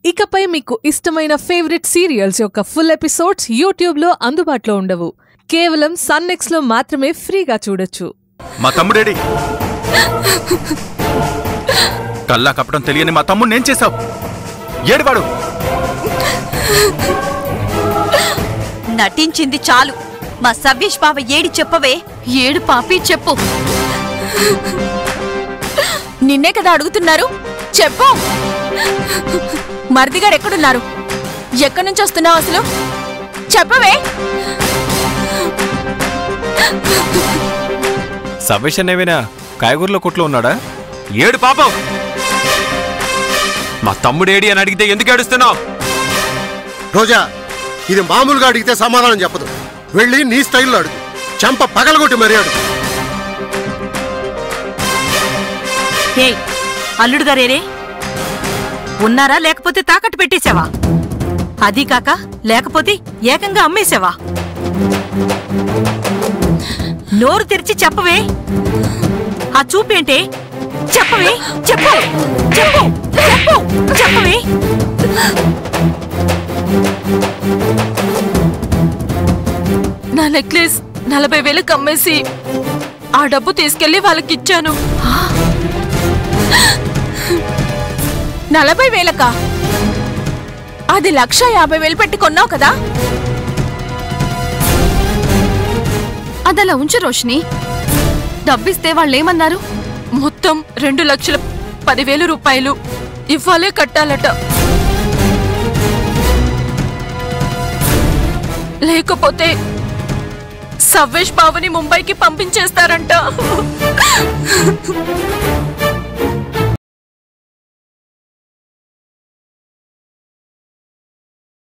ఇకపై మీకు ఇష్టమైన ఫేవరెట్ సీరియల్స్ యొక్క ఫుల్ ఎపిసోడ్స్ యూట్యూబ్లో అందుబాటులో ఉండవు. కేవలం సన్నెక్స్లో మాత్రమే ఫ్రీగా చూడొచ్చు. మా తమ్ముడేడి? కల్లా కపటం తెలియని మా తమ్ముడు నేను చేశావు. ఏడివాడు? నటించింది చాలు. మా సవ్యేష్ బావ ఏడి చెప్పవే. ఏడు పాపి చెప్పు. నిన్నే కదా అడుగుతున్నారు, చెప్పు. మర్దిగారు ఎక్కడున్నారు? ఎక్కడి నుంచి వస్తున్నావు అసలు? చెప్పవే. సవ్యేష్ అనేవేనా కాయగూరలో కొట్లో ఉన్నాడా? ఏడు పాపం. మా తమ్ముడేడి అని అడిగితే ఎందుకు ఏడుస్తున్నావు? రోజా, ఇది మామూలుగా అడిగితే సమాధానం చెప్పదు. వెళ్ళి నీ స్టైల్లో అడుగు. చెంప పగలగొట్టి మరీ అడుగు. అల్లుడు గారేరే ఉన్నారా, లేకపోతే తాకట్టు పెట్టేశావా? అది కాక లేకపోతే ఏకంగా అమ్మేశావా? నోరు తెరిచి చెప్పవే. ఆ చూపేంటే? చెప్పవే, చెప్పు చెప్పు చెప్పు చెప్పవే. నా నెక్లెస్ 40,000 అమ్మేసి ఆ డబ్బు తీసుకెళ్లి వాళ్ళకిచ్చాను. 40,000కా? అది 1,50,000 పెట్టి కొన్నావు కదా? అదలా ఉంచు రోషిని. డబ్బిస్తే వాళ్ళేమన్నారు? మొత్తం 2,10,000 రూపాయలు ఇవ్వాలే కట్టాలట. లేకపోతే సవ్యేష్ బావని ముంబైకి పంపించేస్తారంట.